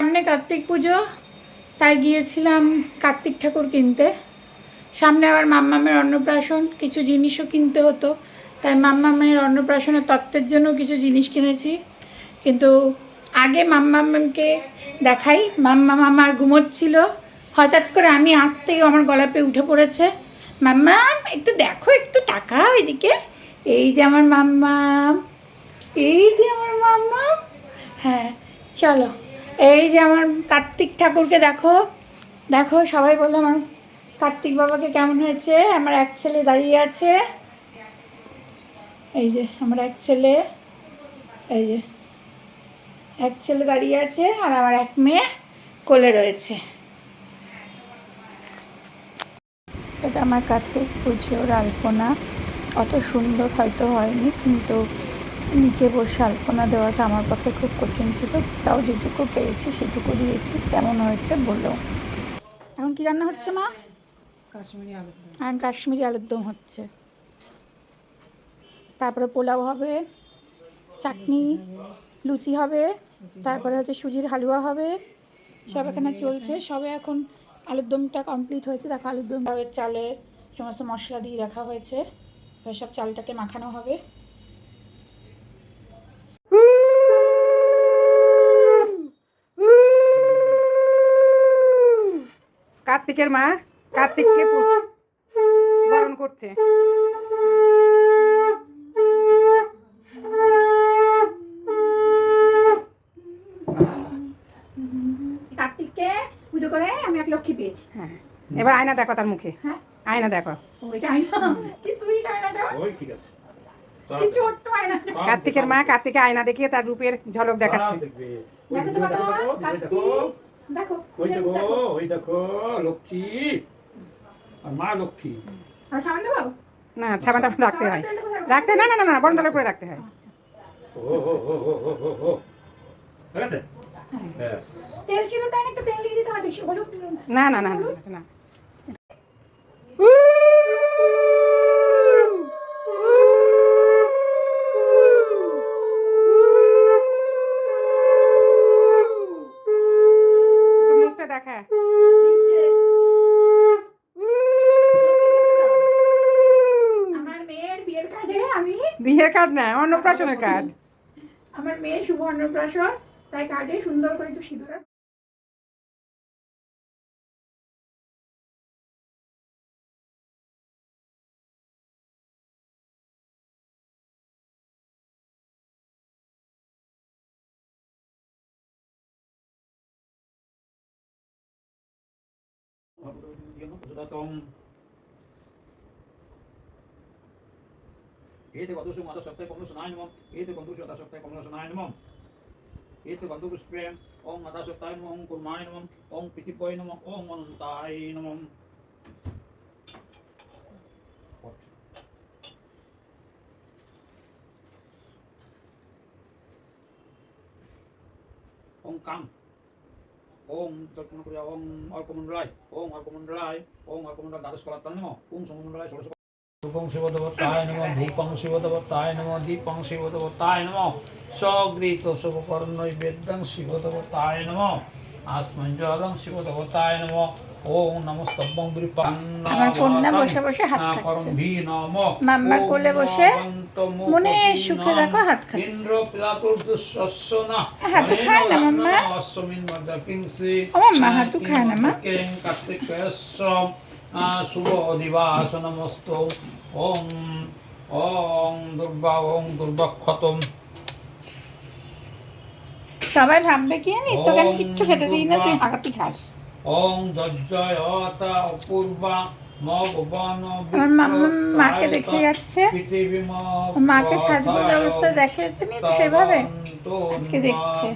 সামনে কার্তিক পুজো, তাই গিয়েছিলাম কার্তিক ঠাকুর কিনতে। সামনে আবার মাম্মামের অন্নপ্রাশন, কিছু জিনিসও কিনতে হতো, তাই মাম্মামের অন্নপ্রাশনের তত্ত্বের জন্য কিছু জিনিস কিনেছি। কিন্তু আগে মাম্মামকে দেখাই। মাম্মাম আমার ঘুমোচ্ছিল, হঠাৎ করে আমি আসতেই আমার গলাপে উঠে পড়েছে। মাম্মাম একটু দেখো, একটু তাকাও এদিকে। এই যে আমার মাম্মাম, এই যে আমার মাম্মাম। হ্যাঁ চলো, এই যে আমার কার্তিক ঠাকুরকে দেখো। দেখো সবাই বললো আমার কার্তিক বাবাকে কেমন হয়েছে। আমার এক ছেলে দাঁড়িয়ে আছে, এই যে আমার এক ছেলে, এই যে এক ছেলে দাঁড়িয়ে আছে, আর আমার এক মেয়ে কোলে রয়েছে। এটা আমার কার্তিক পুজোর আলপনা। অত সুন্দর হয়তো হয়নি, কিন্তু নিচে বসে আলপনা দেওয়াটা আমার পক্ষে খুব কঠিন ছিল। তাও যেটুকু পেরেছি সেটুকু দিয়েছি। কেমন হয়েছে বললো। এখন কি রান্না হচ্ছে মা? কাশ্মীরি আলুর দম। এখন কাশ্মীরি আলুর দম হচ্ছে, তারপরে পোলাও হবে, চাটনি, লুচি হবে, তারপরে হচ্ছে সুজির হালুয়া হবে। সব এখানে চলছে। সবে এখন আলুর দমটা কমপ্লিট হয়েছে। দেখো আলুর দম চালের সমস্ত মশলা দিয়ে রাখা হয়েছে, এবার সব চালটাকে মাখানো হবে। কার্তিকের মা কার্তিককে বরণ করছে। কার্তিককে পুজো করে আমি এক লক্ষ্মী পেয়েছি। হ্যাঁ, এবার আয়না দেখো তার মুখে। হ্যাঁ আয়না দেখো। ওইটা আয়না, কি সুইট আয়নাটা। ওই ঠিক আছে। কি ছোট্ট আয়না। কার্তিকের মা কার্তিকে আয়না দেখিয়ে তার রূপের ঝলক দেখাচ্ছে। দেখো তো বাবা, কার্তিক দেখো, ওই দেখো, ওই দেখো লক্ষ্মী আর মা লক্ষ্মী। আর সাবান দেবো? না, সাবানটা রাখতে হয়। রাখতে না না না না বরণডালের উপরে রাখতে হয়। ও ও ও ও ও ও ও ঠিক আছে। ব্যাস। তেল ছিল তাই একটু তেল দিয়ে দিতে হয়, বেশি হলুদ না না না না না। মুখটা দেখা। আমার মেয়ের বিয়ের কার্ডে আমি, বিয়ের কার্ড না, অন্নপ্রাশনের কার্ড। আমার মেয়ে শুভ অন্নপ্রাশন, তাই কার্ডে সুন্দর করে একটু সিঁদুর। एते गन्धुषु मादशक्तये कमलसनाय नमः। एते गन्धुषु अदाशक्तये कमलसनाय नमः। एते गन्धपुष्पे ओं अदाशक्ताय नमः, ओं कुर्माय नमः, ओं पृथिव्यै नमः, ओं अनन्ताय नमः। ओं काम, ओं चक्रकुर्या, ओं अर्कमण्डलाय, ओं अर्कमण्डलाय, ओं अर्कमण्डल द्वादश कलात्ताय नमः, ओं सममण्डलाय षोडश। रूपं शिवदेवताय नमः, धूपं शिवदेवताय नमः, दीपं शिवदेवताय नमः, सगृहीत शुभकर्णैवेद्यं शिवदेवताय नमः, आस्मञ्जलं शिवदेवताय नमः। ओम नमस्तभ्यं विरूपान्न। আমার কন্যা বসে বসে হাত খাচ্ছে। মাম্মার কোলে বসে মনে সুখে দেখো হাত খাচ্ছে। ইন্দ্র পিলাতুর দুঃশস্যনা হাতু খায় না মাম্মা। অশ্বমিন মদ্যকিংসি ও মাম্মা হাতু খায় না মা। কার্তিকেয়স্য শুভ দিবাস নমস্তো। ওম ওম দুর্বাক্ষতম। সবাই ভাববে কি জানিস, তোকে আমি কিচ্ছু খেতে দিই না, তুই হাঁকাতি খাস। ওং জজ্জয়তা অপূর্বা মগবন। আমার মাম্মা মাকে দেখে যাচ্ছে, মাকে সাজগোজ অবস্থায় দেখেছে নি তো সেভাবে আজকে দেখছে।